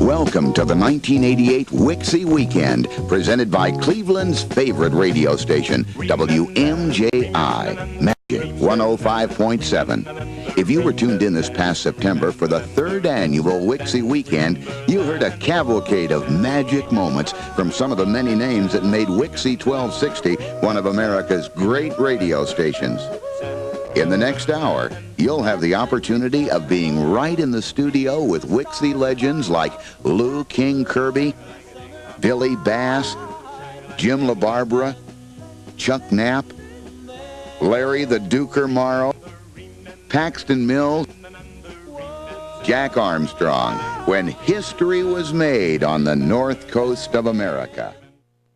Welcome to the 1988 Wixy Weekend, presented by Cleveland's favorite radio station, WMJI, Magic 105.7. If you were tuned in this past September for the third annual Wixy Weekend, you heard a cavalcade of magic moments from some of the many names that made Wixy 1260 one of America's great radio stations. In the next hour, you'll have the opportunity of being right in the studio with Wixy legends like Lou King Kirby, Billy Bass, Jim LaBarbera, Chuck Knapp, Larry the Duker Morrow, Paxton Mills, Jack Armstrong, when history was made on the north coast of America.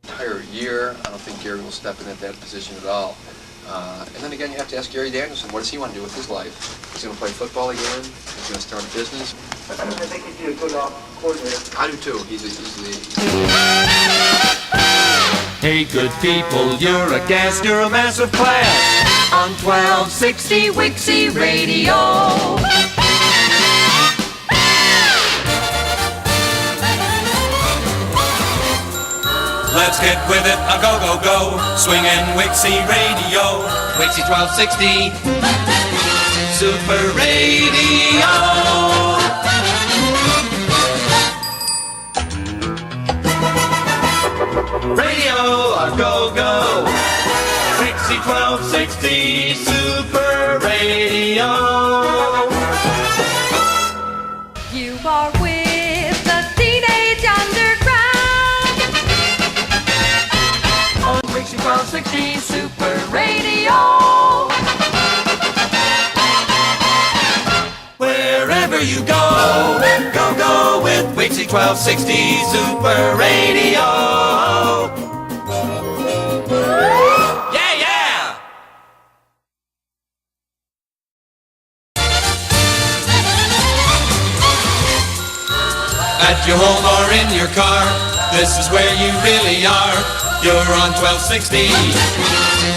Entire year, I don't think Gary will step in at that position at all. And then again, you have to ask Gary Danielson, what does he want to do with his life? He's going to play football again? He's going to start a business? I think he'd be a good coordinator. I do too. He's Hey, good people, you're a guest, you're a massive class on 1260 Wixy Radio. Let's get with it, a go, go, go, swinging Wixy Radio. Wixy 1260, Super Radio. Radio, a go, go, Wixy 1260, Super Radio. You are with the Teenage Underground On Wixy 1260 Super Radio. Wherever you go, go, go with Wixy 1260 Super Radio. Yeah, yeah! At your home or in your car, this is where you really are. You're on 1260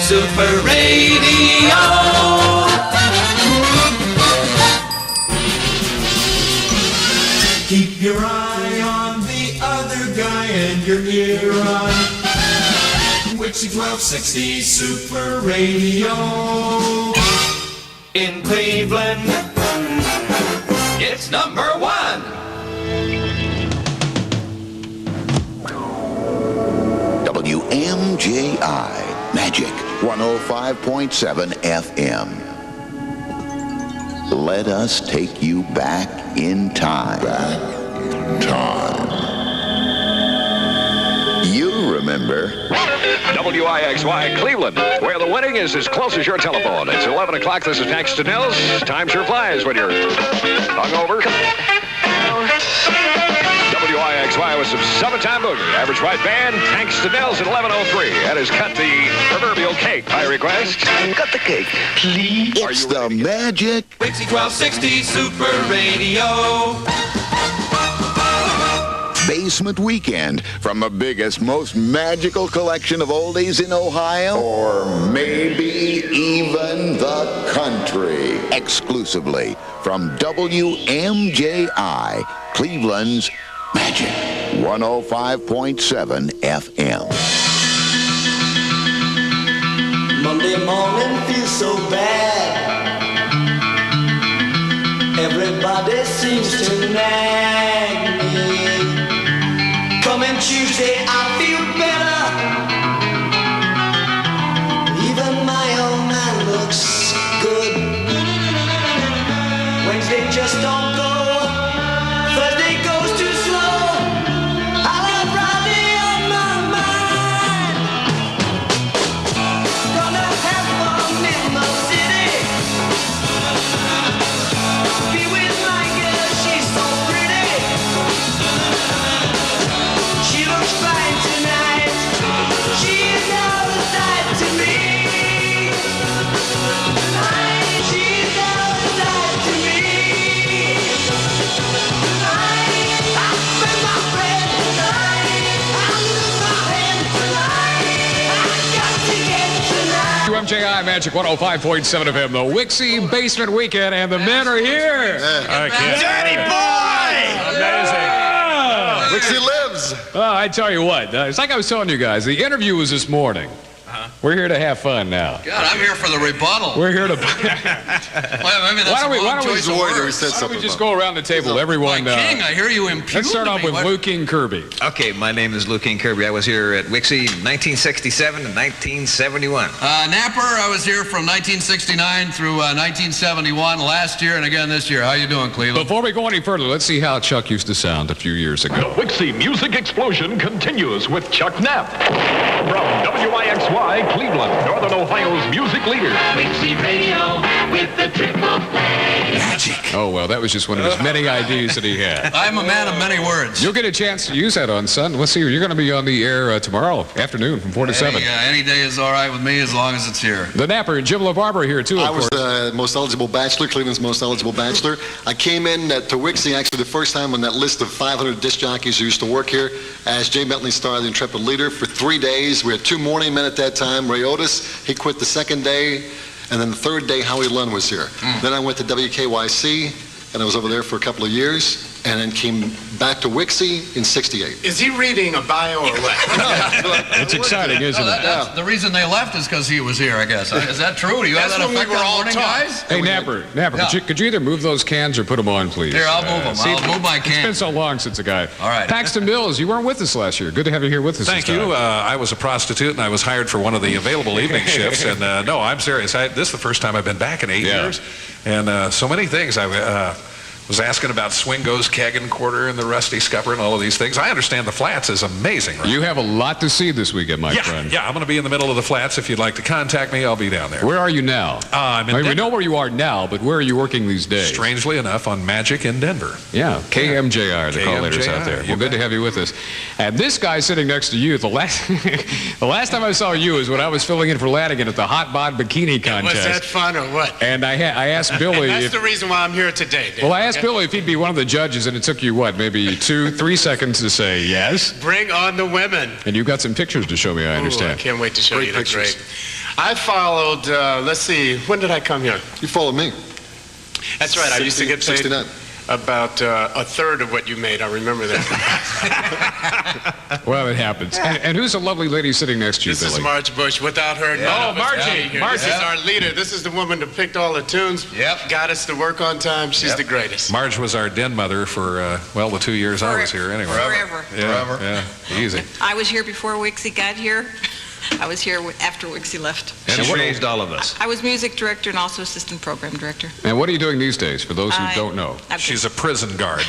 Super Radio. Keep your eye on the other guy and your ear on Wixy 1260 Super Radio. In Cleveland, it's number one. WMJI, Magic 105.7 FM. Let us take you back in time. You remember. WIXY Cleveland, where the winning is as close as your telephone. It's 11 o'clock. This is Paxton Mills. Time sure flies when you're hungover. WIXY with some summertime boogie. Average right band, Paxton Mills at 11:03. That has cut the proverbial cake by request. Cut the cake, please. It's the magic Wixy 1260 Super Radio. Basement Weekend from the biggest, most magical collection of oldies in Ohio, or maybe even the country, exclusively from WMJI, Cleveland's Magic 105.7 FM. Monday morning feels so bad. Everybody seems to nag me. Coming Tuesday, I feel better. Even my old man looks good. Wednesday just don't go. Thursday goes too slow. I'll have Friday on my mind. Gonna have fun in my city. Be with my girl, she's so pretty. She looks fine tonight. She's all the time to me. She's all the time to me. WMJI Magic 105.7 FM, the Wixy Basement Weekend, and the men are here. Daddy boy! Amazing. Wixy lives. Well, I tell you what, it's like I was telling you guys, the interview was this morning. We're here to have fun now. God, I'm here for the rebuttal. We're here to... Well, maybe that's Why don't we said just something go around the table, everyone? My king, I hear you impugn Let's start off me. with What- Lou King Kirby. Okay, my name is Lou King Kirby. I was here at Wixy 1967 and 1971. Napper, I was here from 1969 through 1971, last year and again this year. How you doing, Cleveland? Before we go any further, let's see how Chuck used to sound a few years The ago. Wixy Music Explosion continues with Chuck Knapp. From WIXY, Cleveland, Northern Ohio's music leader. Wixy Radio with the triple play. Oh, well, that was just one of his many ideas that he had. I'm a man of many words. You'll get a chance to use that on Sunday. Let's see, you're going to be on the air tomorrow afternoon from 4 to 7. Any day is all right with me as long as it's here. The Napper and Jim LaBarbera are here, too, of I was course. the most eligible bachelor, Cleveland's most eligible bachelor. I came in to Wixy actually the first time on that list of 500 disc jockeys who used to work here as Jay Bentley Star, the intrepid leader, for 3 days. We had 2 morning men at that time. Ray Otis, he quit the second day. And then the third day, Howie Lunn was here. Then I went to WKYC, and I was over there for a couple of years, and then came back to Wixy in '68. Is he reading a bio or what? It's exciting, isn't it? That's the reason they left is because he was here, I guess. Is that true? Do you have That's that when we effect were on all morning taught. guys? Hey, Napper, Yeah. could you either move those cans or put them on, please? Here, I'll move them. I'll move my It's been can. so long since a guy. All right. Paxton Mills, you weren't with us last year. Good to have you here with us. Thank this time. you. I was a prostitute, and I was hired for one of the available evening shifts. And no, I'm serious. This is the first time I've been back in 8 Yeah. years. And so many things. I was asking about Swingo's Keg and Quarter and the Rusty Scupper and all of these things. I understand the Flats is amazing, right? You have a lot to see this weekend, my friend. Yeah, I'm going to be in the middle of the Flats. If you'd like to contact me, I'll be down there. Where are you now? I'm in we Denver. know where you are now, but where are you working these days? Strangely enough, on Magic in Denver. Yeah, KMJI are the call letters out there. KMJI, Well, good to have you with us. And this guy sitting next to you, the last time I saw you was when I was filling in for Lanigan at the Hot Bod Bikini Was that Contest. fun or what? And I asked Billy That's if... the reason why I'm here today, Dave. Well, I asked Billy if he'd be one of the judges, and it took you, what, maybe 2-3 seconds to say yes? Bring on the women. And you've got some pictures to show me, I Ooh, I understand. can't wait to show Great you. They're pictures. great. I followed, let's see, when did I come here? You followed me. That's right, I used to get paid 69. about a third of what you made. I remember that. Well, it happens. And who's the lovely lady sitting next to you, This is Billy? Marge Bush. Without her, Yeah. no, Margie. Yeah. Marge is Yeah. our leader. This is the woman that picked all the tunes. Yep. Got us to work on time. She's Yep. the greatest. Marge was our den mother for, the 2 years I was here anyway. Forever. Yeah, Forever. yeah, easy. I was here before Wixy got here. I was here after Wixy left. She raised all of us. I was music director and also assistant program director. And what are you doing these days, for those who don't know? She's a prison guard.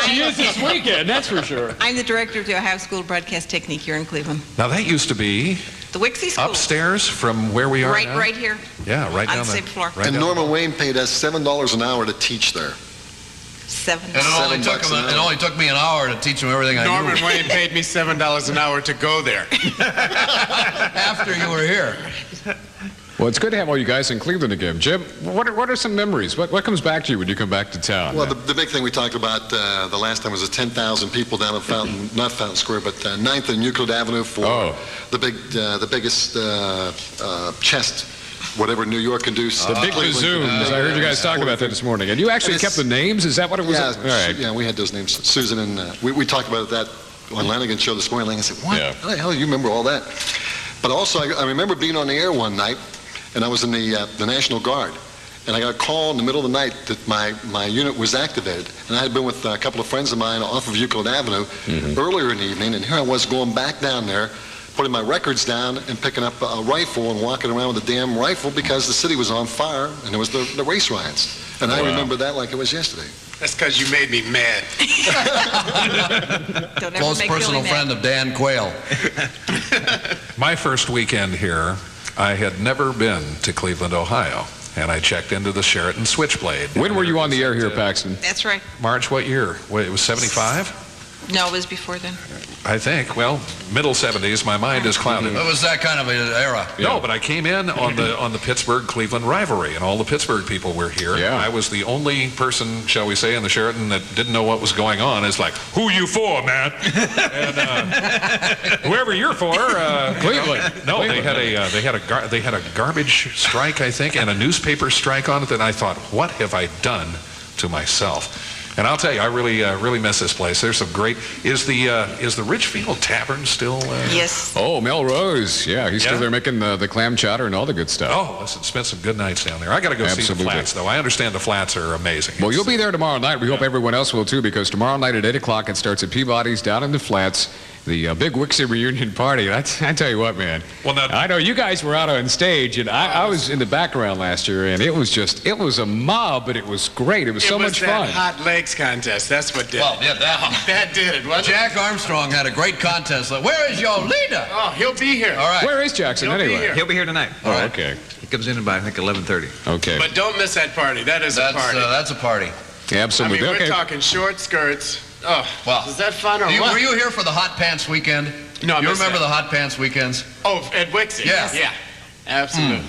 She is this weekend, that's for sure. I'm the director of the Ohio School of Broadcast Technique here in Cleveland. Now, that used to be The Wixy School. upstairs from where we are now? Right here. Yeah, right on down the same floor. Right And down Norman Wayne paid us $7 an hour to teach there. $7. And it only took me an hour to teach him everything I Norman knew. Wayne paid me $7 an hour to go there. After you were here. Well, it's good to have all you guys in Cleveland again. Jim, what are some memories? What comes back to you when you come back to town? Well, the big thing we talked about the last time was the 10,000 people down at not Fountain Square, but 9th and Euclid Avenue for the biggest chest, whatever New York can do. The big bazooms. I heard you guys talk about that this morning. And you actually kept the names? Is that what it was? Yeah, All right. yeah, we had those names. Susan and we talked about that on Lanigan's show this morning. Lanigan said, "What? Yeah. How the hell do you remember all that?" But also, I remember being on the air one night, and I was in the National Guard, and I got a call in the middle of the night that my unit was activated, and I had been with a couple of friends of mine off of Euclid Avenue earlier in the evening, and here I was going back down there, putting my records down and picking up a rifle and walking around with a damn rifle because the city was on fire and there was the race riots. And I remember that like it was yesterday. That's because you made me mad. Don't ever Close make personal Billy friend mad. of Dan Quayle. My first weekend here, I had never been to Cleveland, Ohio, and I checked into the Sheraton Switchblade. When were you on the air here, Paxton? That's right. March, what year? It was 75? No, it was before then. I think. Well, middle 70s. My mind is clouded. It was that kind of an era. No, but I came in on the Pittsburgh-Cleveland rivalry, and all the Pittsburgh people were here. Yeah. I was the only person, shall we say, in the Sheraton that didn't know what was going on. It's like, who you for, man? And whoever you're for, Cleveland. No, Cleveland. they had a garbage strike, I think, and a newspaper strike on it. And I thought, what have I done to myself? And I'll tell you, I really miss this place. There's some great. Is the Ridgefield Tavern still? Yes. Oh, Melrose. Yeah, he's still there making the clam chowder and all the good stuff. Oh, listen, spent some good nights down there. I got to go see the flats, though. I understand the flats are amazing. Well, you'll be there tomorrow night. We hope everyone else will, too, because tomorrow night at 8 o'clock, it starts at Peabody's down in the flats. The big Wixy reunion party. I tell you what, man. Well, now, I know you guys were out on stage, and I was in the background last year, and it was a mob, but it was great. It was so much fun. It was that hot legs contest. That's what did it. Well, yeah, That did it, wasn't Jack Armstrong had a great contest. Where is your leader? Oh, he'll be here. All right. Where is Jackson anyway? He'll be here tonight. Oh, right. Okay. He comes in by, I think, 11:30. Okay. But don't miss that party. That's a party. That's a party. Absolutely. I mean, okay. we're talking short skirts. Oh, well, is that fun or what? Were you here for the Hot Pants weekend? No, you remember the Hot Pants weekends? Oh, at Wixy? Yeah. Yeah, absolutely.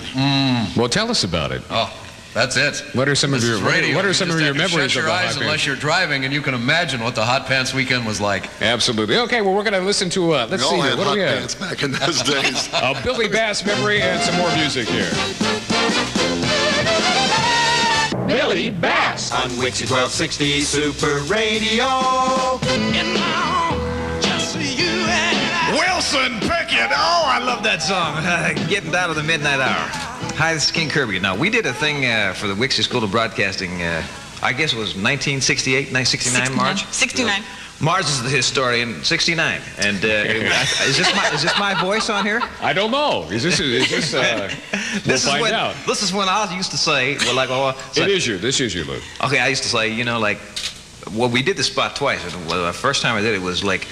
Well, tell us about it. Oh, that's it. What are some of your radio. What are some of your memories shut your of the eyes Hot unless Pants? you're driving, and you can imagine what the Hot Pants weekend was like. Absolutely. Okay, well, we're going to listen to, let's see here. What do we have? Pants back in those days. A Billy Bass memory and some more music here. Billy Bass on Wixy 1260 Super Radio. And now, just you and I. Wilson Pickett. Oh, I love that song. Getting down to the midnight hour. Hi, this is King Kirby. Now, we did a thing for the Wixy School of Broadcasting. I guess it was 1968, 1969, Marge? 69. Marge is the historian, 69. And is this my voice on here? I don't know. Is this we'll find out. This is when I used to say, well, like, This is you, Luke. Okay, I used to say, like, well, we did the spot twice. And the first time I did it was like,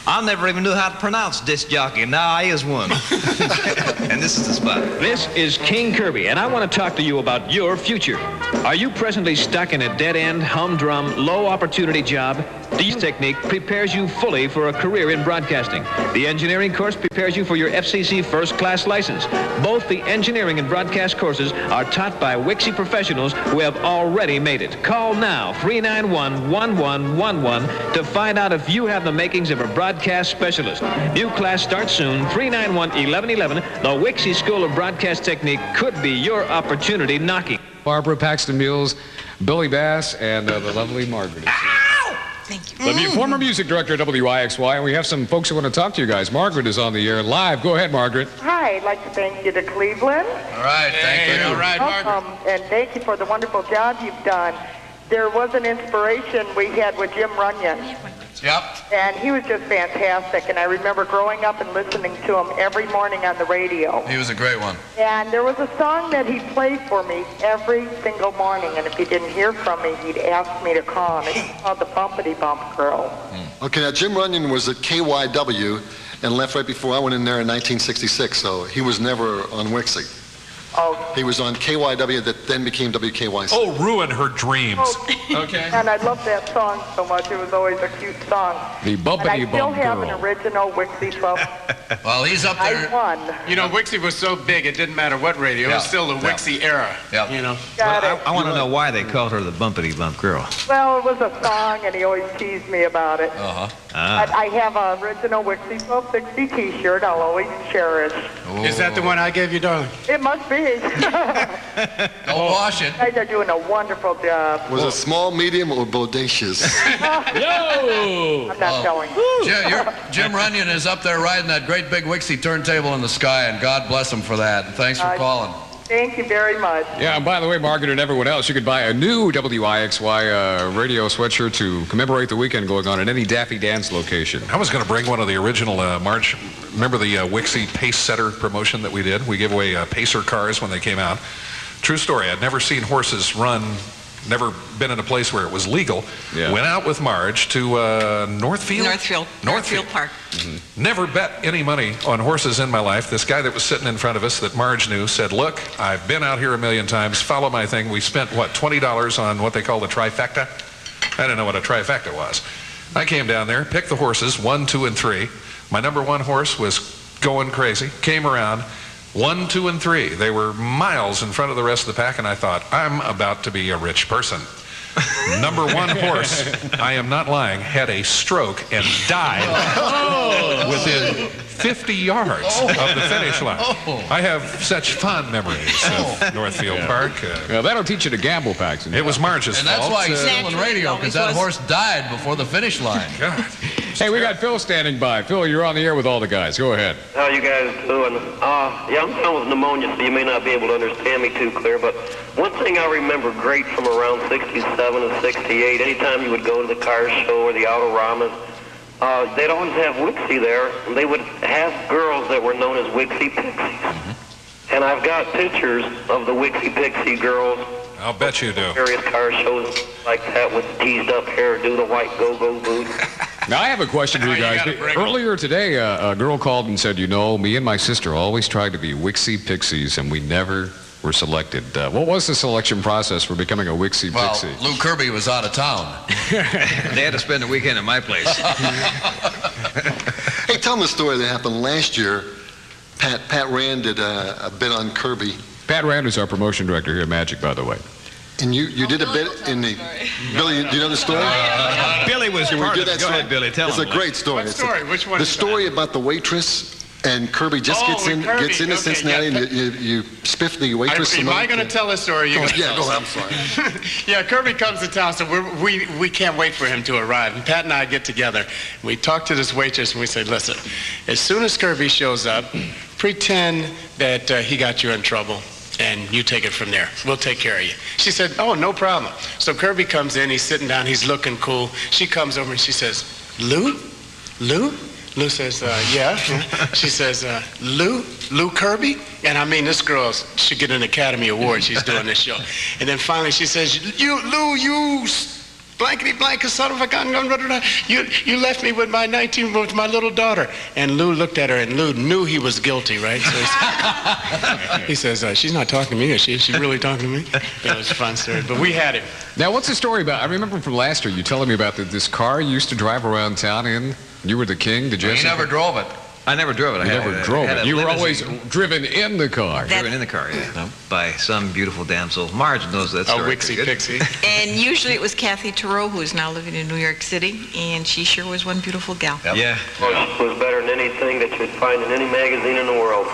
I never even knew how to pronounce disc jockey, and now I is one. And this is the spot. This is King Kirby, and I want to talk to you about your future. Are you presently stuck in a dead-end, humdrum, low-opportunity job? This technique prepares you fully for a career in broadcasting. The engineering course prepares you for your FCC first-class license. Both the engineering and broadcast courses are taught by Wixy professionals who have already made it. Call now, 391-1111, to find out if you have the makings of a broadcast specialist. New class starts soon, 391-1111. The Wixy School of Broadcast Technique could be your opportunity knocking. Barbara Paxton Mules, Billy Bass, and the lovely Margaret. Thank The former music director at WIXY, and we have some folks who want to talk to you guys. Margaret is on the air live. Go ahead, Margaret. Hi, I'd like to thank you to Cleveland. All right, thank you. All right, Margaret. And thank you for the wonderful job you've done. There was an inspiration we had with Jim Runyon. Yep. And he was just fantastic. And I remember growing up and listening to him every morning on the radio. He was a great one. And there was a song that he played for me every single morning. And if he didn't hear from me, he'd ask me to call. And it's called the Bumpity Bump Girl. Okay, now Jim Runyon was at KYW and left right before I went in there in 1966, so he was never on Wixy. Oh. He was on KYW that then became WKYC. Oh, ruin her dreams. Okay. And I love that song so much. It was always a cute song. The Bumpity And I still Bump have Girl. an original Wixy 12. Well, he's up there. I won. You know, Wixy was so big, it didn't matter what radio. It was still the Wixy era. Yeah. You know. Got it. I want to know why they called her the Bumpity Bump Girl. Well, it was a song, and he always teased me about it. Uh-huh. But I have an original Wixy 1260 T-shirt I'll always cherish. Is that the one I gave you, darling? It must be. Don't wash it. You guys are doing a wonderful job. Was it small, medium, or bodacious? Yo! I'm not telling you. Jim Runyon is up there riding that great big Wixy turntable in the sky, and God bless him for that. And thanks for calling. Thank you very much. Yeah, and by the way, Margaret and everyone else, you could buy a new WIXY radio sweatshirt to commemorate the weekend going on at any Daffy Dance location. I was going to bring one of the original March. Remember the Wixy Pace Setter promotion that we did? We gave away Pacer cars when they came out. True story. I'd never seen horses run, never been in a place where it was legal. Yeah. Went out with Marge to Northfield Park. Mm-hmm. Never bet any money on horses in my life. This guy that was sitting in front of us that Marge knew said, look, I've been out here a million times. Follow my thing. We spent, $20 on what they call the trifecta? I didn't know what a trifecta was. I came down there, picked the horses, 1, 2, and 3. My number one horse was going crazy, came around, 1, 2, and 3. They were miles in front of the rest of the pack, and I thought, I'm about to be a rich person. Number 1 horse, I am not lying, had a stroke and died within 50 yards of the finish line. I have such fond memories of Northfield Park. Well, that'll teach you to gamble, Paxton. It was Marge's And fault. that's why he's still in radio, because that horse died before the finish line. God. Hey, we got Phil standing by. Phil, you're on the air with all the guys. Go ahead. How you guys doing? Yeah, I'm down with pneumonia, so you may not be able to understand me too clear, but one thing I remember great from around 67 and 68, anytime you would go to the car show or the Autoramas, they'd always have Wixy there, and they would have girls that were known as Wixy Pixies. And I've got pictures of the Wixy Pixie girls. I'll bet you do. Various car shows like that with teased up hairdo, the white go-go boots. Now, I have a question for you guys. Earlier today, a girl called and said, you know, me and my sister always tried to be Wixy Pixies, and we never were selected. What was the selection process for becoming a Wixy Pixie? Well, Lou Kirby was out of town. They had to spend the weekend at my place. Hey, tell them the story that happened last year. Pat Rand did a bit on Kirby. Pat Rand is our promotion director here at Magic, by the way. And you did a bit in the... Billy, do you know the story? Billy was Can we part do of that it. Go story? ahead, Billy. Tell It's him. a great story. What story? Which one The is story about the waitress, and Kirby just gets into Okay, Cincinnati, yeah. and you spiff the waitress. Am I going to tell this story? Yeah, go ahead. I'm sorry. Yeah, Kirby comes to town, so we can't wait for him to arrive. And Pat and I get together. We talk to this waitress, and we say, listen, as soon as Kirby shows up, pretend that he got you in trouble, and you take it from there. We'll take care of you. She said, oh, no problem. So Kirby comes in, he's sitting down, he's looking cool. She comes over and she says, Lou? Lou? Lou says, yeah. She says, Lou Kirby? And I mean, this girl should get an Academy Award. She's doing this show. And then finally she says, Lou, you blankety blank son of a gun, you left me with my with my little daughter. And Lou looked at her, and Lou knew he was guilty, right? So he says, she's not talking to me, is she? Is she really talking to me? That was a fun story, but we had him. Now, what's the story about? I remember from last year, you telling me about this car you used to drive around town in. You were the king. Did you? He never drove it. I never drove it. You never drove it. You were always driven in the car. Driven in the car, yeah. By some beautiful damsel. Marge knows that story. A Wixy Pixie. And usually it was Kathy Turow, who is now living in New York City, and she sure was one beautiful gal. Yep. Yeah. It was better than anything that you'd find in any magazine in the world.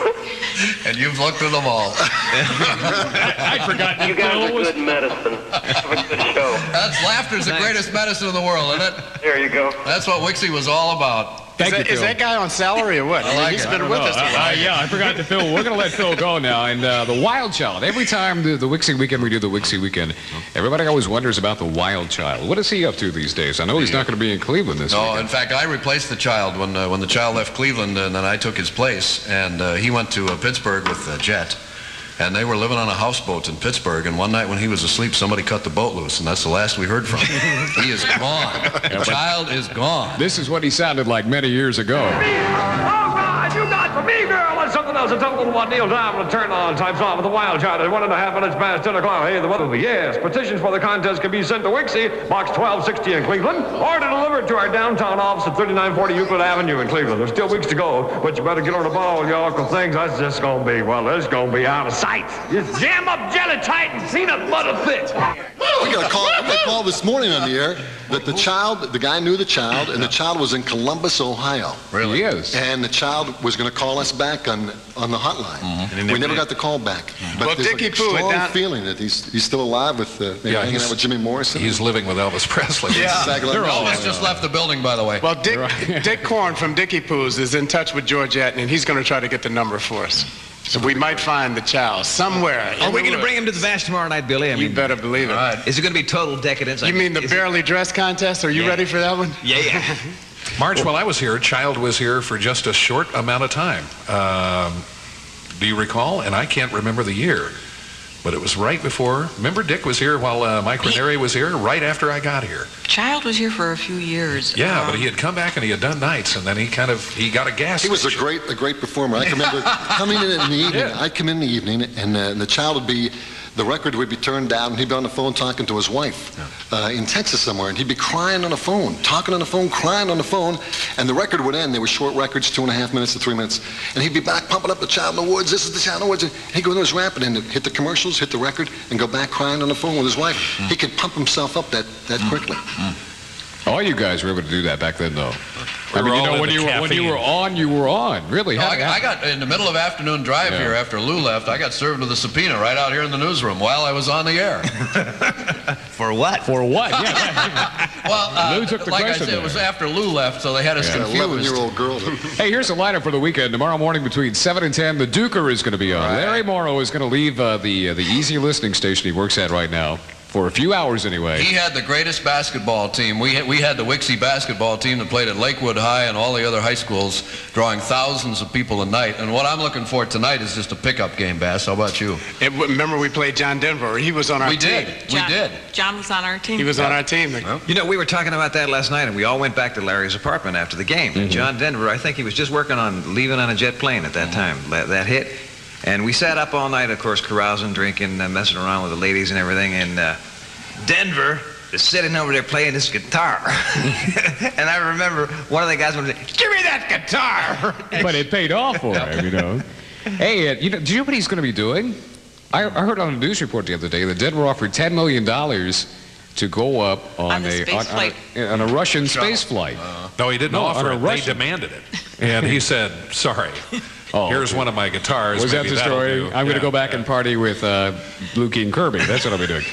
And you've looked through them all. I'd forgotten. You guys are good medicine. Have a good show. Laughter's the greatest medicine in the world, isn't it? There you go. That's what Wixy was all about. Is that guy on salary or what? I like He's it. been with us a while. Yeah, I forgot to Phil. We're going to let Phil go now. And the Wild Child. Every time the Wixy Weekend, we do the Wixy Weekend, everybody always wonders about the Wild Child. What is he up to these days? I know he's not going to be in Cleveland this weekend. No, in fact, I replaced the Child when the Child left Cleveland, and then I took his place. And he went to Pittsburgh with Jet. And they were living on a houseboat in Pittsburgh, and one night when he was asleep, somebody cut the boat loose, and that's the last we heard from him. He is gone. The Child is gone. This is what he sounded like many years ago. Oh, God, you got for me, girl. That's something else. It's a little one. Neil Diamond turn on types on with the Wild Child at 1.5 minutes past 10 o'clock. Hey, the weather. Yes, petitions for the contest can be sent to Wixy, Box 1260 in Cleveland, or delivered to our downtown office at 3940 Euclid Avenue in Cleveland. There's still weeks to go, but you better get on the ball, y'all, because things that's just going to be, well, it's going to be out of sight. It's jam up jelly tight and peanut butter thick. We got a call this morning on the air that the guy knew the Child, and the Child was in Columbus, Ohio. Really? He is. And the Child was going to call us back on the hotline. Mm-hmm. We never got the call back. But Well, there's Dickie a Pooh, strong down- feeling that he's still alive with maybe hanging out with Jimmy Morrison. He's living with Elvis Presley. Yeah. Exactly. Elvis just left the building, by the way. Well, Dick Korn from Dickie Pooh's is in touch with Georgette, and he's going to try to get the number for us. So we might find the Child somewhere. Are we going to bring him to the bash tomorrow night, Billy? You better believe it. Is it going to be total decadence? You mean the barely dressed contest? Are you ready for that one? Yeah. Marge, while I was here, Child was here for just a short amount of time. Do you recall? And I can't remember the year. But it was right before. Remember, Dick was here while Mike Ranieri was here, right after I got here. Child was here for a few years. Yeah, but he had come back and he had done nights, and then he got a gas. He was a great performer. I can remember coming in the evening. Yeah. I'd come in the evening, and the Child would be the record would be turned down, and he'd be on the phone talking to his wife in Texas somewhere, and he'd be crying on the phone, talking on the phone, crying on the phone, and the record would end. They were short records, 2.5 minutes to 3 minutes, and he'd be back pumping up the Child in the Woods. This is the Child in the Woods. And he'd go into his rapping and hit the commercials, hit the record, and go back crying on the phone with his wife. He could pump himself up that quickly. All you guys were able to do that back then, though. We were all when into you were on, you were on. Really? No, I got in the middle of afternoon drive here after Lou left. I got served with a subpoena right out here in the newsroom while I was on the air. For what? For what? Yeah. Well, Lou took the like I question said, there. it was after Lou left, so they had us confused. 11-year-old girl. Hey, here's the lineup for the weekend. Tomorrow morning between 7 and 10, the Duker is going to be on. Right. Larry Morrow is going to leave the easy listening station he works at right now. For a few hours, anyway. He had the greatest basketball team. We had the Wixy basketball team that played at Lakewood High and all the other high schools, drawing thousands of people a night. And what I'm looking for tonight is just a pickup game, Bass. How about you? Remember we played John Denver. He was on our team. We did. John was on our team. He was on our team. You know, we were talking about that last night, and we all went back to Larry's apartment after the game. And John Denver, I think he was just working on leaving on a jet plane at that time, that hit. And we sat up all night, of course, carousing, drinking, messing around with the ladies and everything. And Denver is sitting over there playing his guitar. And I remember one of the guys would say, "Give me that guitar!" But it paid off for him, you know. Hey, do you know what he's going to be doing? I heard on a news report the other day that Denver offered $10 million to go up on a Russian space flight. No, he didn't offer it. They demanded it. And he said, sorry. Here's one of my guitars. Was that Maybe the that'll story? do. I'm going to go back and party with Blue King Kirby. That's what I'll be doing.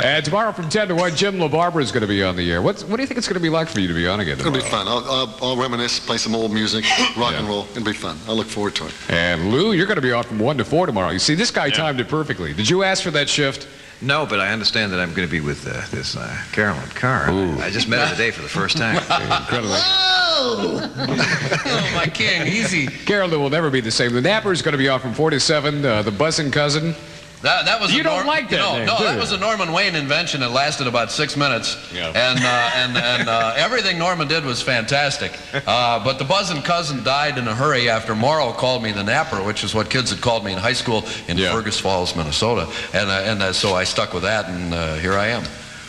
And tomorrow from 10 to 1, Jim LaBarbera is going to be on the air. What do you think it's going to be like for you to be on again tomorrow? It'll be fun. I'll reminisce, play some old music, rock and roll. It'll be fun. I look forward to it. And Lou, you're going to be on from 1 to 4 tomorrow. You see, this guy timed it perfectly. Did you ask for that shift? No, but I understand that I'm going to be with this Carolyn Carr. I just met her today for the first time. Incredible. Oh, my king, easy. Carolyn will never be the same. The Napper is going to be on from 4 to 7. The Buzzin' Cousin. That was you don't like that name, No, do that you? was a Norman Wayne invention. It lasted about 6 minutes, and everything Norman did was fantastic. But the Buzzin' Cousin died in a hurry after Morrow called me the Napper, which is what kids had called me in high school in Fergus Falls, Minnesota, and so I stuck with that, and here I am.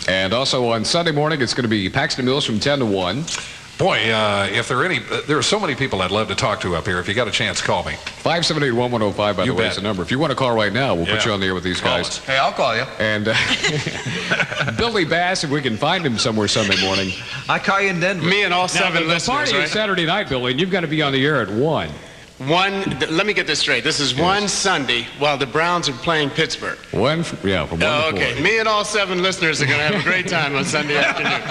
And also on Sunday morning, it's going to be Paxton Mills from 10 to 1. Boy, if there are so many people I'd love to talk to up here. If you got a chance, call me. 578-1105, by the way, is the number. If you want to call right now, we'll put you on the air with these guys. Hey, I'll call you. And Billy Bass, if we can find him somewhere Sunday morning. I call you in Denver. Me and all 7 listeners, The party right? is Saturday night, Billy, and you've got to be on the air at 1. Let me get this straight. This is one Sunday while the Browns are playing Pittsburgh. From 1 to 4. Okay. Me and all 7 listeners are going to have a great time on Sunday afternoon.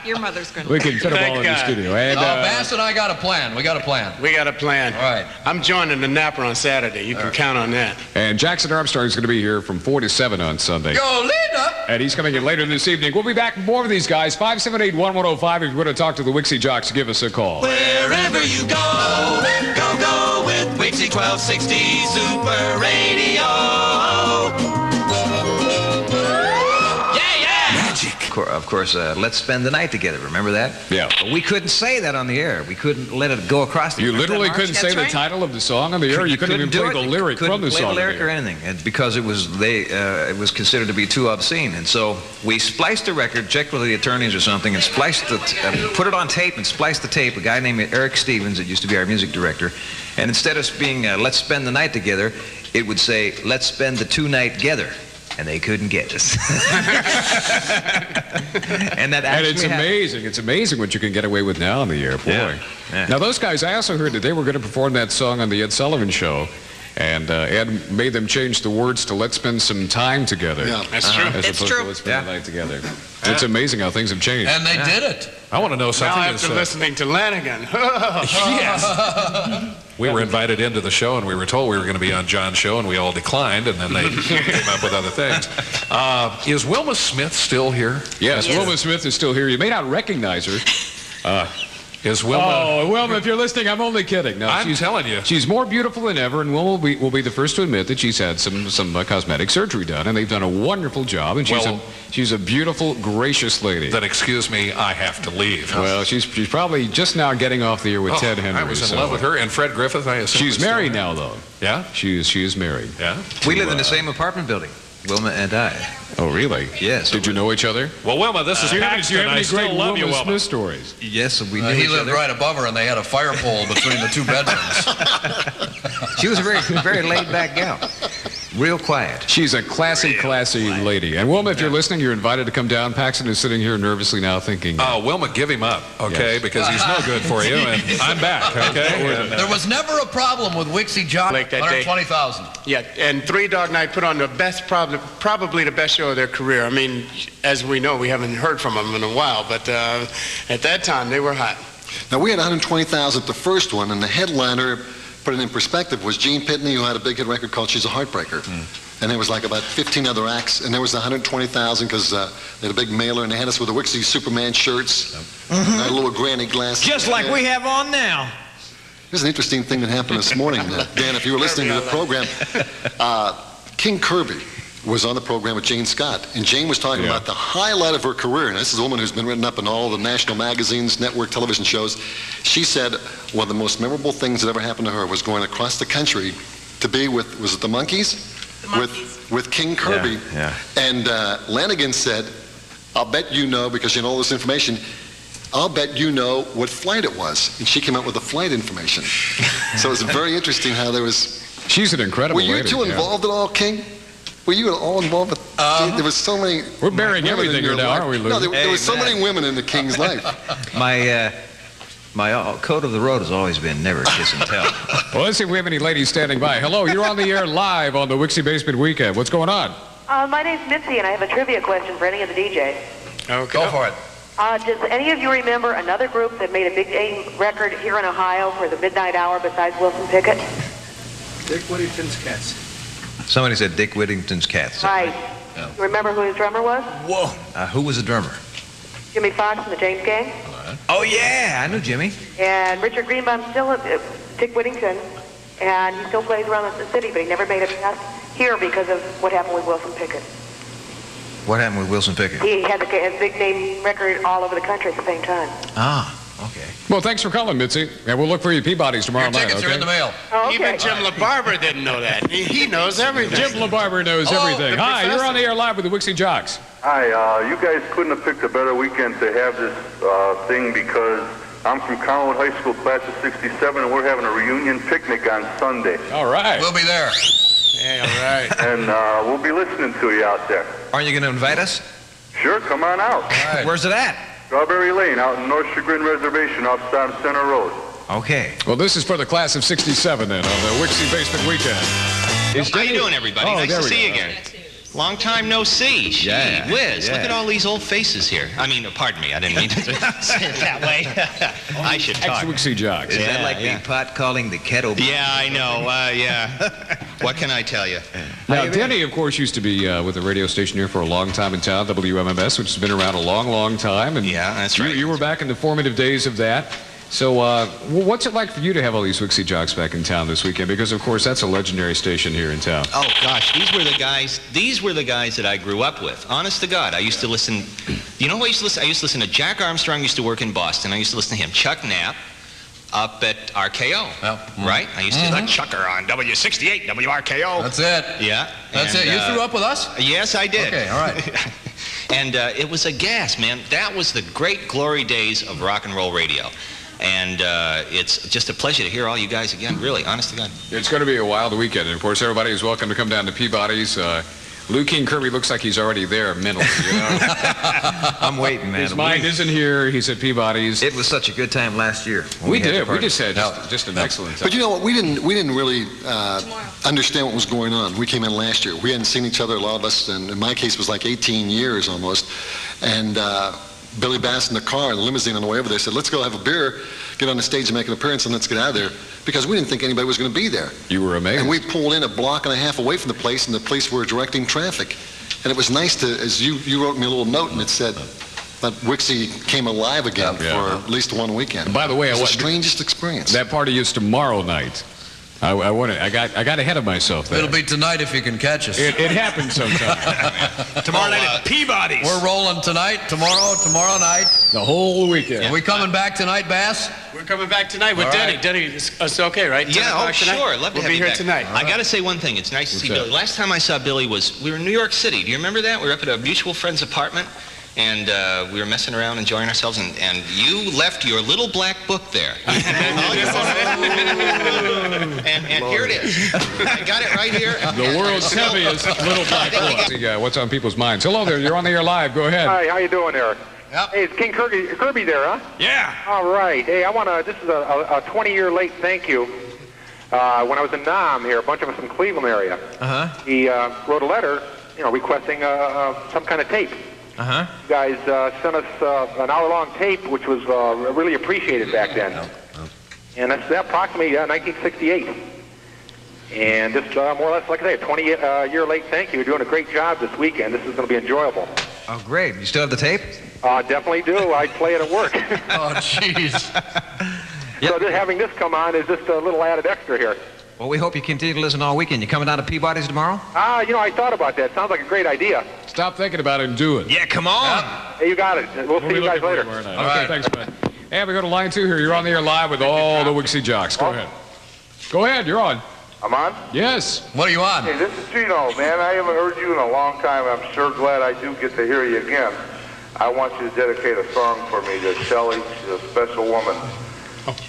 Your mother's going to. We can fit them all in the studio. And, Bass and I got a plan. We got a plan. We got a plan. All right. I'm joining the Napper on Saturday. You can count on that. And Jackson Armstrong is going to be here from 4 to 7 on Sunday. Go, leader! And he's coming in later this evening. We'll be back with more of these guys. 578-1105. If you want to talk to the Wixy Jocks, give us a call. Wherever you go, go with Wixy 1260 Super Radio. Of course, let's spend the night together. Remember that? Yeah. But we couldn't say that on the air. We couldn't let it go across the air. You literally couldn't say the title of the song on the air? You couldn't even play the lyric from the song? Couldn't play the lyric or anything, because it was considered to be too obscene. And so we spliced the record, checked with the attorneys or something, and put it on tape and spliced the tape. A guy named Eric Stevens, that used to be our music director. And instead of being let's spend the night together, it would say let's spend the 2 night together. And they couldn't get us. And it's amazing. It's amazing what you can get away with now on the air, boy. Yeah. Now, those guys, I also heard that they were going to perform that song on the Ed Sullivan Show. And Ed made them change the words to "Let's spend some time together." Yeah, that's true. As opposed to "Let's spend the night together." It's amazing how things have changed. And they did it. I want to know something. Now after listening to Lanigan. Yes. We were invited into the show, and we were told we were going to be on John's show, and we all declined, and then they came up with other things. Is Wilma Smith still here? Yes, Wilma Smith is still here. You may not recognize her. Is Wilma? Oh, Wilma, if you're listening, I'm only kidding. No, I'm telling you. She's more beautiful than ever, and Wilma will be the first to admit that she's had some cosmetic surgery done, and they've done a wonderful job, and she's a beautiful, gracious lady. Then excuse me, I have to leave. Well, she's probably just now getting off the air with Ted Henry. I was in love with her, and Fred Griffith, I assume. She's married now, though. Yeah? She is married. Yeah? We live in the same apartment building, Wilma and I. Oh, really? Yes. Did you know each other? Well, Wilma, this is Paxton. Do you have I any great still love you, Wilma Wilma. Smith stories? Yes, we knew He each lived other. right above her, and they had a fire pole between the two bedrooms. She was a very laid-back gal. Real quiet. She's a classy lady. And Wilma, if you're listening, you're invited to come down. Paxton is sitting here nervously now thinking... Oh, Wilma, give him up, okay? Yes. Because he's no good for you, and I'm back, okay? There was never a problem with Wixy Jock. Like that day. 120,000. Yeah, and Three Dog Night put on the best, probably the best show of their career. I mean, as we know, we haven't heard from them in a while, but at that time, they were hot. Now, we had 120,000 at the first one, and the headliner, put it in perspective, was Gene Pitney, who had a big hit record called She's a Heartbreaker. And there was like about 15 other acts, and there was 120,000 because they had a big mailer, and they had us with the Wixy Superman shirts, and had a little granny glasses. Just like we have on now. Here's an interesting thing that happened this morning, Dan, if you were listening to the program. King Kirby was on the program with Jane Scott, and Jane was talking about the highlight of her career, and this is a woman who's been written up in all the national magazines, network television shows. She said one of the most memorable things that ever happened to her was going across the country to be with, was it the Monkees? With King Kirby. Yeah. And Lanigan said, I'll bet you know, because you know all this information, I'll bet you know what flight it was. And she came up with the flight information. So it was very interesting how there was... She's an incredible lady. Were you two involved at all, King? Were you all involved? There was so many... We're burying everything here now, aren't we, Lou? No, there was so many women in the King's life. My code of the road has always been never kiss and tell. Well, let's see if we have any ladies standing by. Hello, you're on the air live on the Wixy Basement Weekend. What's going on? My name's Mitzi, and I have a trivia question for any of the DJs. Okay. Go for it. Does any of you remember another group that made a big name record here in Ohio for the midnight hour besides Wilson Pickett? Dick Whittington's Cats. Somebody said Dick Whittington's Cats. Right. You remember who his drummer was? Whoa. Who was the drummer? Jimmy Fox and the James Gang. Oh, yeah, I knew Jimmy. And Richard Greenbaum's still Dick Whittington, and he still plays around the city, but he never made it past here because of what happened with Wilson Pickett. What happened with Wilson Pickett? He had a big name record all over the country at the same time. Ah, okay. Well, thanks for calling, Mitzi. And we'll look for your Peabodys tomorrow night. Tickets are in the mail. Oh, okay. Even Jim LaBarber didn't know that. He knows everything. Jim LaBarber knows everything. the Hi, professor. you're on the air live with the Wixy Jocks. Hi, you guys couldn't have picked a better weekend to have this thing because I'm from Collinwood High School, class of 67, and we're having a reunion picnic on Sunday. All right. We'll be there. Yeah, all right. And we'll be listening to you out there. Aren't you going to invite us? Sure, come on out. Right. Where's it at? Strawberry Lane, out in North Chagrin Reservation off Storm Center Road. Okay. Well, this is for the class of 67 then on the Wixy Basement Weekend. How you doing, everybody? Oh, nice there to we see you go. again. Long time no see. Gee Yeah, whiz, yeah. look at all these old faces here. I mean, pardon me, I didn't mean to say it that way. I should talk. Ex-Wixy Jocks. Is that like Big Pot calling the kettle? Yeah, I know. Yeah. What can I tell you? Now, Denny, of course, used to be with a radio station here for a long time in town, WMMS, which has been around a long, long time. And Yeah, that's right. You were back in the formative days of that. So what's it like for you to have all these Wixy Jocks back in town this weekend? Because, of course, that's a legendary station here in town. Oh gosh, these were the guys that I grew up with. Honest to God, I used to listen. You know who I used to listen? I used to listen to Jack Armstrong. Used to work in Boston. I used to listen to him. Chuck Knapp, up at RKO. Right? I used to that Chucker on W68 WRKO. That's it. Yeah. That's it. You threw up with us? Yes, I did. Okay, all right. And it was a gas, man. That was the great glory days of rock and roll radio. And it's just a pleasure to hear all you guys again, really, honest to God. It's going to be a wild weekend. And, of course, everybody is welcome to come down to Peabody's. Lou King Kirby looks like he's already there mentally, you know? I'm waiting, man. His mind isn't here. He's at Peabody's. It was such a good time last year. We did. We just had just an excellent time. But you know what? We didn't really understand what was going on. We came in last year. We hadn't seen each other, a lot of us, and in my case it was like 18 years almost. And Billy Bass in the car, in the limousine on the way over there, said, let's go have a beer, get on the stage and make an appearance, and let's get out of there. Because we didn't think anybody was going to be there. You were amazed. And we pulled in a block and a half away from the place, and the police were directing traffic. And it was nice to, as you wrote me a little note, and it said, Wixy came alive again for at least one weekend. By the way, it's the strangest experience. That party is tomorrow night. I got ahead of myself there. It'll be tonight if you can catch us. It happens sometimes. Tomorrow night at Peabody's. We're rolling tonight, tomorrow night. The whole weekend. Are we coming back tonight, Bass? We're coming back tonight with All Denny. right. Denny, it's okay, right? 10 Yeah, o'clock tonight? sure. Love to we'll have be you here back. tonight. I got to say one thing. It's nice to see Billy. Last time I saw Billy we were in New York City. Do you remember that? We were up at a mutual friend's apartment, and we were messing around, enjoying ourselves, and you left your little black book there. and here it is. I got it right here. The world's heaviest little black book. What's on people's minds? Hello there. You're on the air live. Go ahead. Hi, how you doing there? Yep. Hey, it's King Kirby there, huh? Yeah. All right. Hey, this is a 20-year late thank you. When I was in Nam here, a bunch of us from Cleveland area. Uh-huh. He wrote a letter, requesting some kind of tape. Uh-huh. You guys sent us an hour-long tape, which was really appreciated back then. And that's approximately 1968. And just more or less, like I say, a 20-year late thank you. You're doing a great job this weekend. This is going to be enjoyable. Oh, great. You still have the tape? Definitely do. I play it at work. Oh, jeez. So just having this come on is just a little added extra here. Well, we hope you continue to listen all weekend. You coming down to Peabody's tomorrow? I thought about that. Sounds like a great idea. Stop thinking about it and do it. Yeah, come on. Hey, you got it. We'll see you guys later. Okay, right. Thanks, man. Hey, we go to line 2 here. You're on the air live with all the Wixy jocks. Go ahead. Go ahead. You're on. I'm on? Yes. What are you on? Hey, this is Gino, man. I haven't heard you in a long time. I'm sure glad I do get to hear you again. I want you to dedicate a song for me to Shelley. She's a special woman.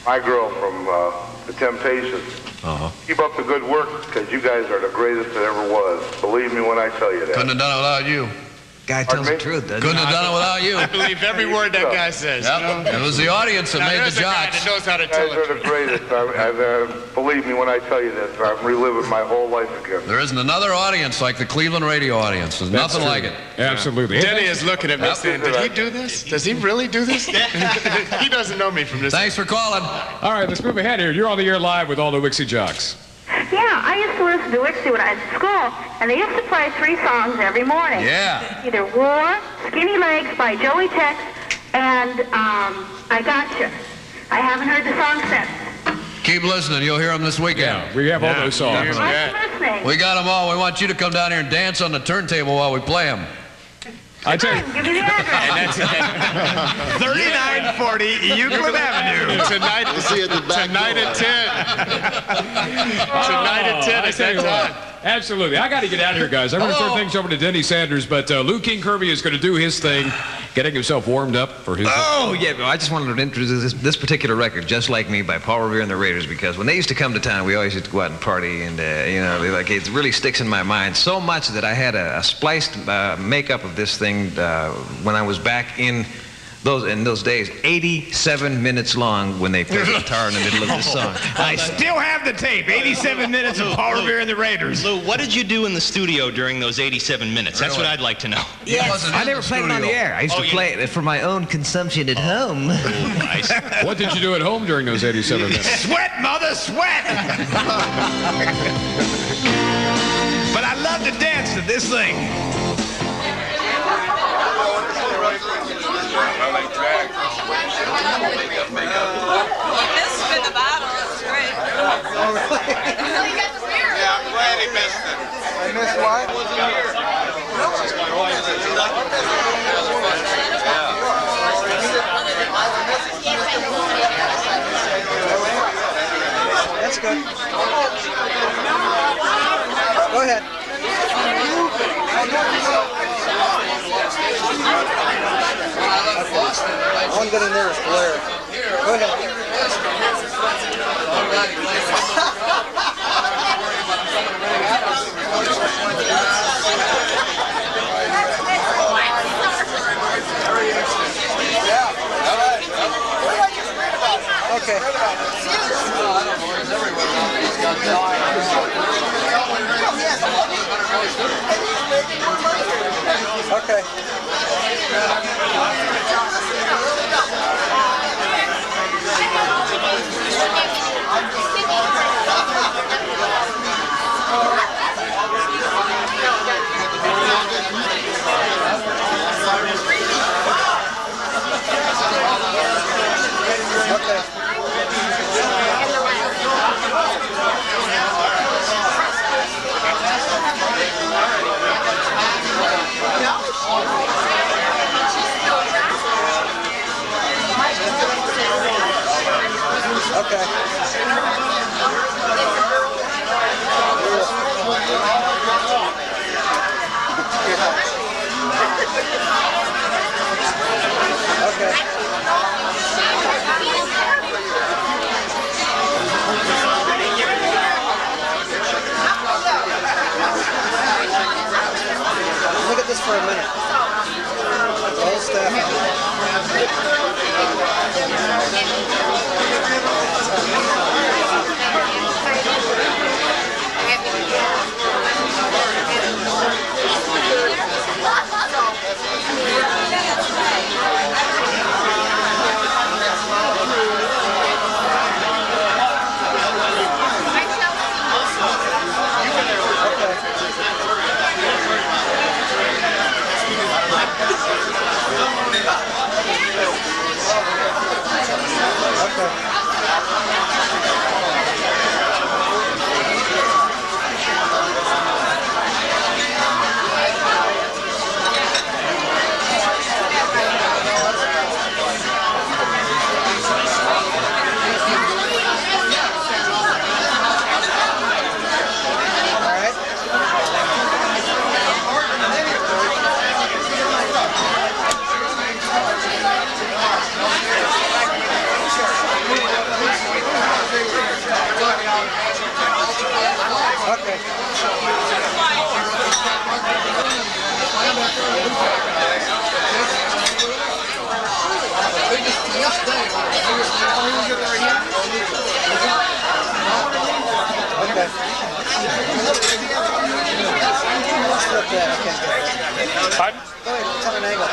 My girl from The Temptations. Uh-huh. Keep up the good work, because you guys are the greatest that ever was. Believe me when I tell you that. Couldn't have done it without you. Guy tells the truth, doesn't he? Couldn't have done it without you. I believe every word that guy says. Yep. It was the audience that made the There's a guy jocks. that knows how to You tell guys it. are the greatest. Believe me when I tell you this. I'm reliving my whole life again. There isn't another audience like the Cleveland radio audience. There's nothing like it. Absolutely. Denny is looking at me saying, did he do this? Does he really do this? He doesn't know me from this. Thanks for calling. All right, let's move ahead here. You're on the air live with all the Wixy jocks. Yeah, I used to listen to Wixy when I was at school, and they used to play 3 songs every morning. Yeah. Either War, Skinny Legs by Joey Tex, and I Gotcha. I haven't heard the song since. Keep listening. You'll hear them this weekend. Yeah, we have all those songs. I'm listening. We got them all. We want you to come down here and dance on the turntable while we play them. I tell you. Give me the address. 3940 Euclid Avenue. Tonight, We'll see you at the back tonight door. at 10. Tonight at 10 I is tell that you time. what. Absolutely. I got to get out of here, guys. I'm going to turn things over to Denny Sanders, but Lou King Kirby is going to do his thing, getting himself warmed up for his... Oh, yeah. Well, I just wanted to introduce this particular record, Just Like Me, by Paul Revere and the Raiders, because when they used to come to town, we always used to go out and party, and, it really sticks in my mind so much that I had a spliced makeup of this thing when I was back in those days, 87 minutes long when they played the guitar in the middle of the song. I still have the tape, 87 minutes of Paul Revere and the Raiders. Lou, what did you do in the studio during those 87 minutes? That's what I'd like to know. Yes. I never played it on the air. I used to play it for my own consumption at home. What did you do at home during those 87 minutes? Sweat, mother, sweat! But I love to dance to this thing. This is the bottle. It's great. Oh, really? Yeah, I'm glad he missed it. I missed what? That's good. Go ahead. One good in there is Blair. Go ahead. Okay. Okay. Look at this for a minute. Roll staff. Pardon? Go ahead, it's on an angle.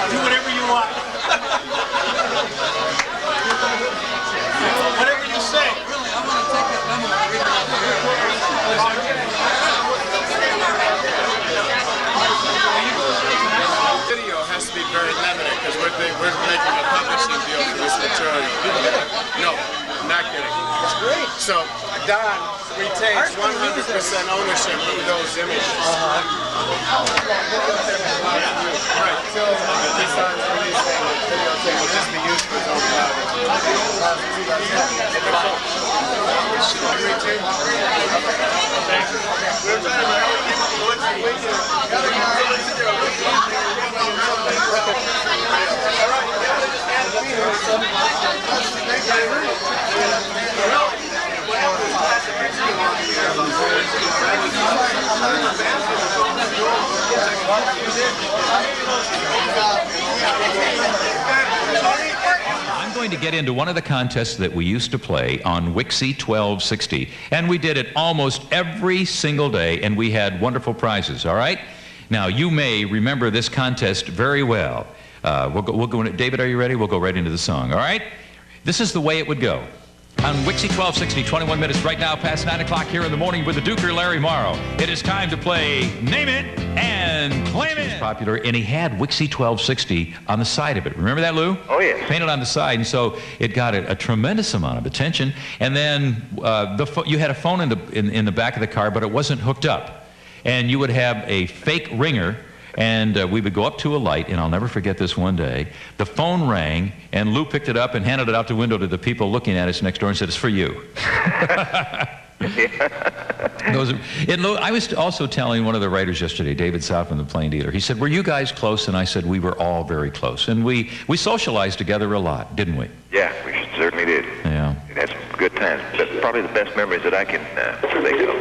Do whatever you want. Whatever you say. Really, I'm going to take that memo. Video has to be very limited because we're making a publishing deal for this material. No, I'm not kidding. It's great. So Don retains 100% ownership of those images. Right. So this time releasing videotape will just be used for his own private. going to get into one of the contests that we used to play on Wixy 1260. And we did it almost every single day, and we had wonderful prizes, all right? Now, you may remember this contest very well. We'll go in. David, are you ready? We'll go right into the song, all right? This is the way it would go. On Wixy 1260, 21 minutes right now past 9 o'clock here in the morning with the Duker Larry Morrow. It is time to play Name It and Claim It. Popular, and he had Wixy 1260 on the side of it. Remember that, Lou? Oh, yes. Painted on the side, and so it got a tremendous amount of attention. And then you had a phone in the back of the car, but it wasn't hooked up. And you would have a fake ringer, and we would go up to a light, and I'll never forget this one day. The phone rang, and Lou picked it up and handed it out the window to the people looking at us next door and said, "It's for you." And Lou, I was also telling one of the writers yesterday, David Southman, the Plain Dealer, he said, "Were you guys close?" And I said, "We were all very close." And we socialized together a lot, didn't we? Yeah, we certainly did. Yeah. We had some good times. That's probably the best memories that I can think of.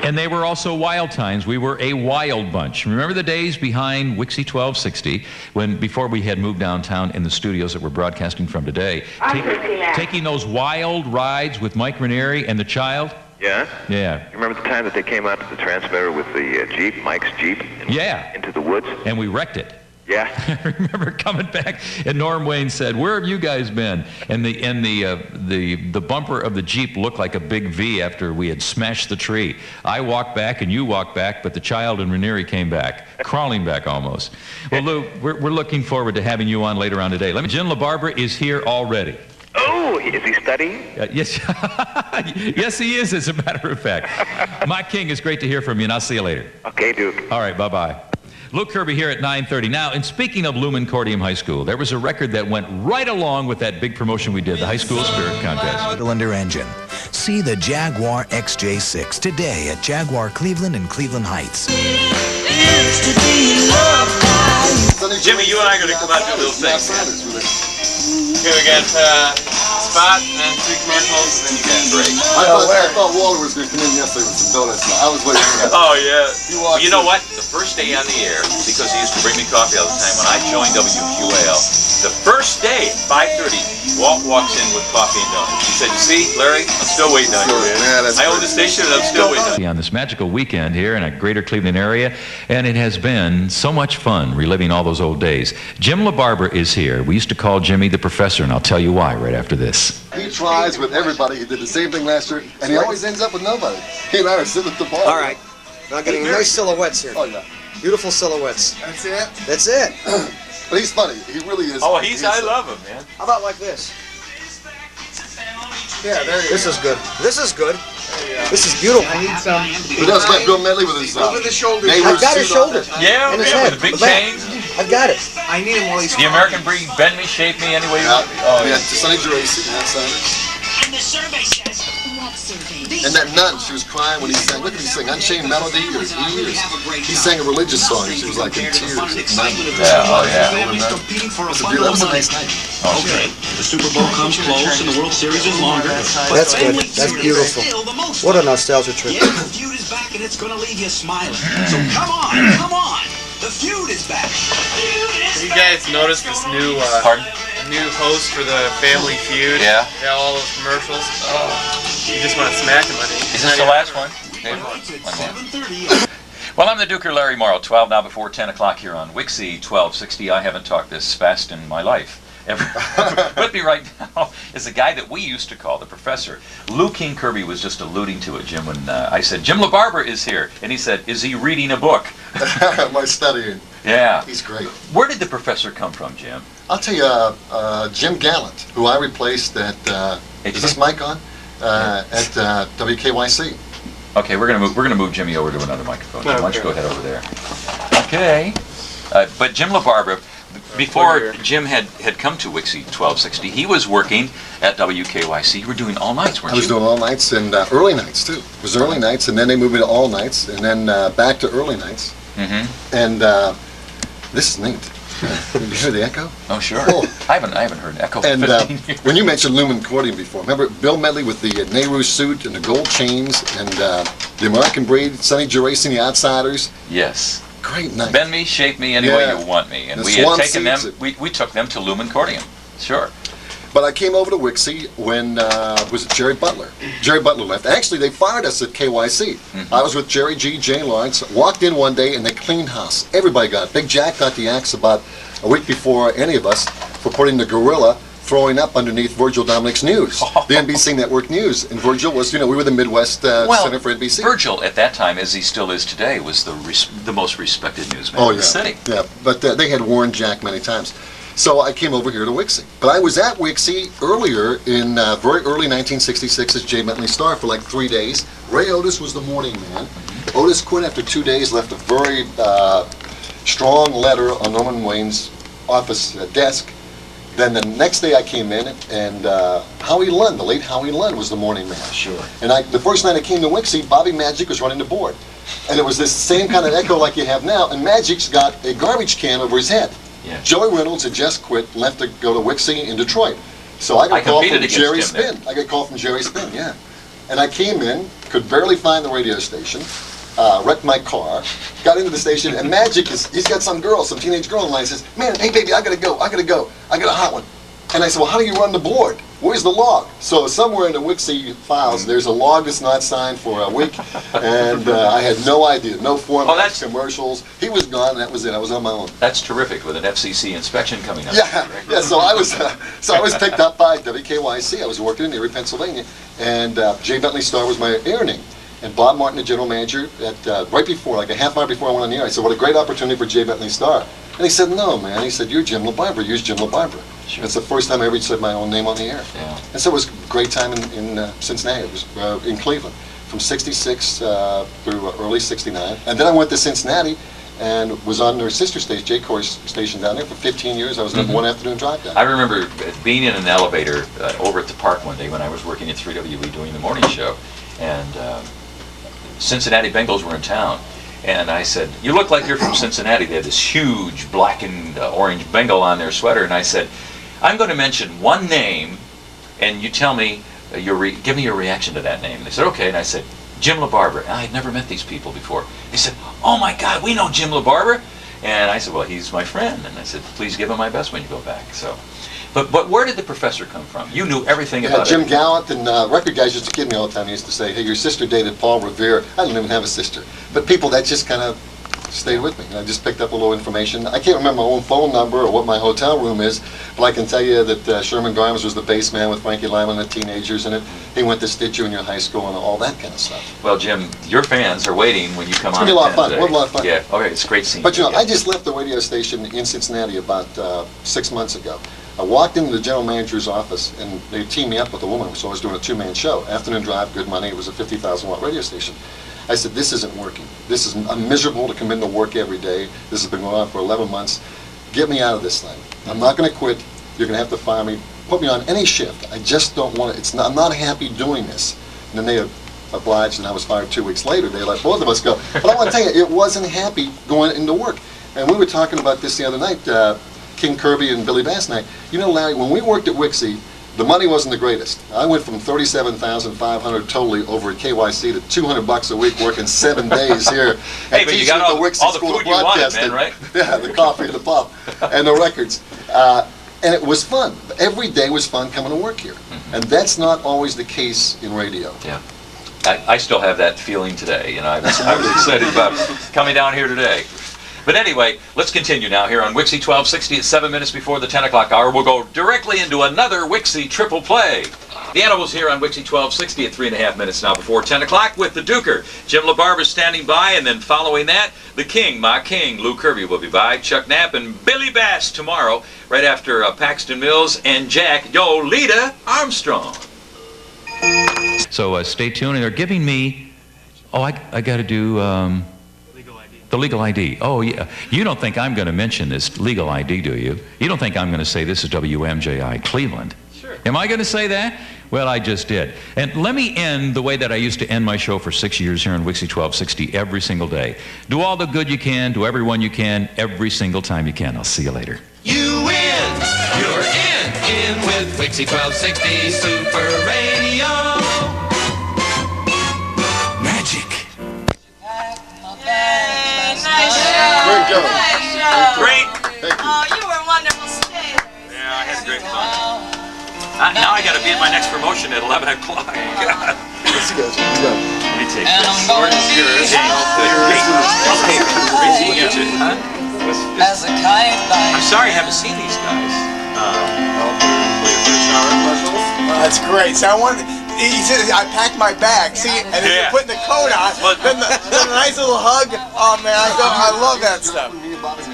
And they were also wild times. We were a wild bunch. Remember the days behind Wixy 1260, before we had moved downtown in the studios that we're broadcasting from today, taking those wild rides with Mike Ranieri and the child? Yeah? Yeah. You remember the time that they came out to the transmitter with the Jeep, Mike's Jeep? Into the woods? And we wrecked it. Yeah. I remember coming back, and Norm Wayne said, "Where have you guys been?" And the bumper of the Jeep looked like a big V after we had smashed the tree. I walked back, and you walked back, but the child and Ranieri came back, crawling back almost. Well, Lou, we're looking forward to having you on later on today. Jim LaBarbera is here already. Oh, is he studying? Yes, yes, he is, as a matter of fact. My King, it's great to hear from you, and I'll see you later. Okay, Duke. All right, bye-bye. Luke Kirby here at 9:30. Now, and speaking of Lumen Cordium High School, there was a record that went right along with that big promotion we did, the High School Spirit Contest. Cylinder engine. See the Jaguar XJ6 today at Jaguar Cleveland and Cleveland Heights. Jimmy, you and I are going to come out and do a little thing. Okay, we got spot and then 3 commercials, and then you got break. I thought Walter was going to come in yesterday with some donuts. I was waiting for that. Oh, yeah. Well, you know what? The first day on the air, because he used to bring me coffee all the time, when I joined WQAL, the first day at 5:30, Walt walks in with coffee and donuts. He said, "You see, Larry, I'm still waiting on you, man. I own the station and I'm still waiting on you." On this magical weekend here in a greater Cleveland area, and it has been so much fun reliving all those old days. Jim LaBarbera is here. We used to call Jimmy the Professor, and I'll tell you why right after this. He tries with everybody. He did the same thing last year, and he always ends up with nobody. He and I are sitting at the bar. All right. Now getting nice silhouettes here. Oh, yeah. Beautiful silhouettes. That's it? That's it. But he's funny. He really is. Oh, I love him, man. How about like this? Yeah, there you go. This is good. This is good. This is beautiful. I need some. He does get Bill Medley with his over the shoulder. I've got his shoulder. Yeah, and his yeah, head. with the big chains. I've got it. I need him while he's The American breed, bend me, shape me, any way you want me. Oh, yeah. Sonny Geraci, And the survey says, what survey? and that nun, she was crying when he sang. Look at him sing Unchained Melody or E. He sang a religious song. She was like in tears. Yeah, oh yeah. That was a nice night. Okay. The Super Bowl comes close and the World Series is longer. That's good. That's beautiful. What a nostalgia trip. Yeah, the feud is back and it's gonna leave you smiling. So come on, come on. The feud is back. You guys notice this new new host for the Family Feud? Yeah. Yeah, all those commercials. Oh, you just want to smack him on it. Is this the last one? Well, I'm the Duker Larry Morrow, 12 now before 10 o'clock here on Wixy 1260. I haven't talked this fast in my life. With me right now is a guy that we used to call the Professor. Lou King Kirby was just alluding to it, Jim, when I said, Jim LaBarbera is here. And he said, is he reading a book? My studying. Yeah. He's great. Where did the Professor come from, Jim? I'll tell you, Jim Gallant, who I replaced at, is this mic on? At WKYC. Okay, we're gonna move Jimmy over to another microphone. Jim, why don't you go ahead over there? Okay. But Jim LaBarbera, before Jim had come to Wixy 1260, he was working at WKYC. You were doing all nights, weren't you? I was doing all nights and early nights too. It was early nights, and then they moved me to all nights, and then back to early nights. Mm-hmm. And this is neat. Did you hear the echo? Oh, sure. Oh. I haven't heard an echo for And 15 years. when you mentioned Lumen Cordium before, remember Bill Medley with the Nehru suit and the gold chains, and the American breed, Sonny Geraci and the Outsiders? Yes. Great night. Bend me, shape me, any way you want me. And The we had Swan taken them, Seeds. we took them to Lumen Cordium. Sure. But I came over to Wixy when, was it Jerry Butler? Jerry Butler left. Actually, they fired us at KYC. I was with Jerry G, Jay Lawrence, walked in one day and they cleaned house. Everybody got it. Big Jack got the axe about a week before any of us for putting the gorilla throwing up underneath Virgil Dominic's news, the NBC Network News. And Virgil was, we were the Midwest Center for NBC. Virgil, at that time, as he still is today, was the most respected newsman in the city. Yeah, but they had warned Jack many times. So I came over here to Wixy. But I was at Wixy earlier in very early 1966 as Jay Bentley Star for like 3 days. Ray Otis was the morning man. Otis quit after 2 days, left a very strong letter on Norman Wayne's office desk. Then the next day I came in, and Howie Lund, the late Howie Lund, was the morning man. Sure. And the first night I came to Wixy, Bobby Magic was running the board. And it was this same kind of echo like you have now, and Magic's got a garbage can over his head. Yeah. Joey Reynolds had just quit, left to go to Wixy in Detroit. So I got a call from Jerry Spinn. I got a call from Jerry Spinn, yeah. And I came in, could barely find the radio station, wrecked my car, got into the station, and Magic he's got some teenage girl in line, says, man, hey baby, I gotta go, I got a hot one. And I said, well, how do you run the board? Where's the log? So somewhere in the Wixy files, there's a log that's not signed for a week, and I had no idea, no format, commercials. He was gone, and that was it. I was on my own. That's terrific with an FCC inspection coming up. Yeah. So I was picked up by WKYC. I was working in Erie, Pennsylvania, and Jay Bentley Star was my air name. And Bob Martin, the general manager, right before, like a half hour before I went on the air, I said, what a great opportunity for Jay Bentley Star. And he said, no, man. He said, you're Jim LaBarbera. Use Jim LaBarbera. Sure. It's the first time I ever said my own name on the air. Yeah. And so it was a great time in Cincinnati. It was in Cleveland from 66 through early 69. And then I went to Cincinnati and was on their sister station, J Corps station down there for 15 years. I was number one afternoon drive down. I remember being in an elevator over at the park one day when I was working at 3WE doing the morning show. And Cincinnati Bengals were in town. And I said, you look like you're from Cincinnati. They had this huge black and orange Bengal on their sweater. And I said, I'm going to mention one name, and you tell me, give me your reaction to that name. And they said, okay. And I said, Jim LaBarbera. And I had never met these people before. They said, oh my God, we know Jim LaBarbera. And I said, well, he's my friend. And I said, please give him my best when you go back. So, but where did the professor come from? You knew everything about Jim it. Gallant and record guys used to kid me all the time. He used to say, hey, your sister dated Paul Revere. I didn't even have a sister. But people, that just kind of stayed with me. And I just picked up a little information. I can't remember my own phone number or what my hotel room is, but I can tell you that Sherman Grimes was the bass man with Frankie Lyman and the teenagers in it. He went to Stitt Junior High School and all that kind of stuff. Well, Jim, your fans are waiting when you come on. It's going to be a lot of fun. What a lot of fun. Yeah, okay, it's a great scene. But I just left the radio station in Cincinnati about 6 months ago. I walked into the general manager's office, and they teamed me up with a woman, so I was doing a two-man show. Afternoon drive, good money. It was a 50,000-watt radio station. I said, this isn't working. I'm miserable to come into work every day. This has been going on for 11 months. Get me out of this thing. I'm not going to quit. You're going to have to fire me. Put me on any shift. I just don't want it. I'm not happy doing this. And then they obliged, and I was fired 2 weeks later. They let both of us go. But I want to tell you, it wasn't happy going into work. And we were talking about this the other night, King Kirby and Billy Bass and I. You know, Larry, when we worked at Wixy, the money wasn't the greatest. I went from $37,500 totally over at KYC to $200 a week working 7 days here. Hey, but you got all the food you wanted, man, right? Yeah, the coffee, the pop, and the records. And it was fun. Every day was fun coming to work here. And that's not always the case in radio. Yeah. I still have that feeling today. I was excited about coming down here today. But anyway, let's continue now here on Wixy 1260 at 7 minutes before the 10 o'clock hour. We'll go directly into another Wixy triple play. The Animals here on Wixy 1260 at 3.5 minutes now before 10 o'clock with the Duker. Jim LaBarbera standing by, and then following that, the King, my King, Lou Kirby will be by, Chuck Knapp and Billy Bass tomorrow, right after Paxton Mills and Jack Yolita Armstrong. So stay tuned, and they're giving me, I got to do... the legal ID. Oh, yeah. You don't think I'm going to mention this legal ID, do you? You don't think I'm going to say this is WMJI Cleveland? Sure. Am I going to say that? Well, I just did. And let me end the way that I used to end my show for 6 years here on Wixy 1260 every single day. Do all the good you can, do everyone you can, every single time you can. I'll see you later. You win! You're in with Wixy 1260 Super Radio. Magic. Great job. Nice show. Great. Oh, you were a wonderful skater. Yeah, I had great fun. Now I got to be at my next promotion at 11 o'clock. God. Let's go. Let me take this. Yours. Okay. You too, huh? I'm sorry I haven't seen these guys. That's great. So I wanted. He said I packed my bag. See, and then you're putting the coat on. Then the nice little hug. Oh man, I love that stuff.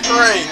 Great.